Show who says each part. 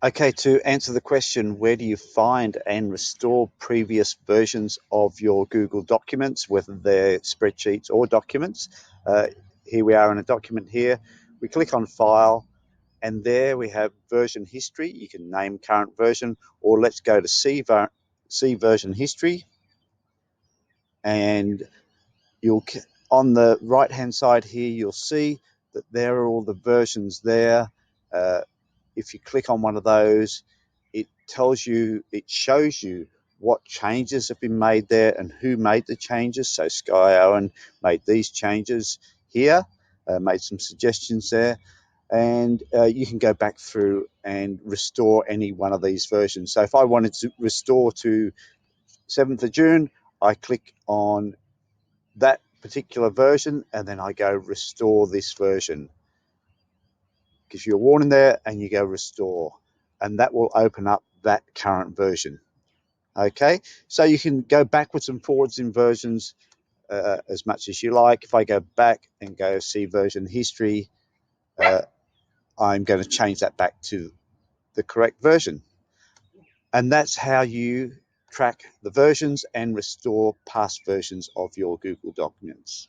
Speaker 1: Okay, to answer the question, where do you find and restore previous versions of your Google documents, whether they're spreadsheets or documents? Uh, Here we are in a document here. We click on File, and there we have version history. You can name current version, or let's go to see version history, and you'll on the right hand side here you'll see that there are all the versions there. Uh, if you click on one of those, it shows you what changes have been made there and who made the changes. So Sky Owen made these changes here, made some suggestions there, and you can go back through and restore any one of these versions. So if I wanted to restore to 7th of June, I click on that particular version and then I go restore this version. Gives you a warning there and you go restore, and that will open up that current version. Okay, so you can go backwards and forwards in versions as much as you like. If I go back and go see version history, I'm going to change that back to the correct version. And that's how you track the versions and restore past versions of your Google documents.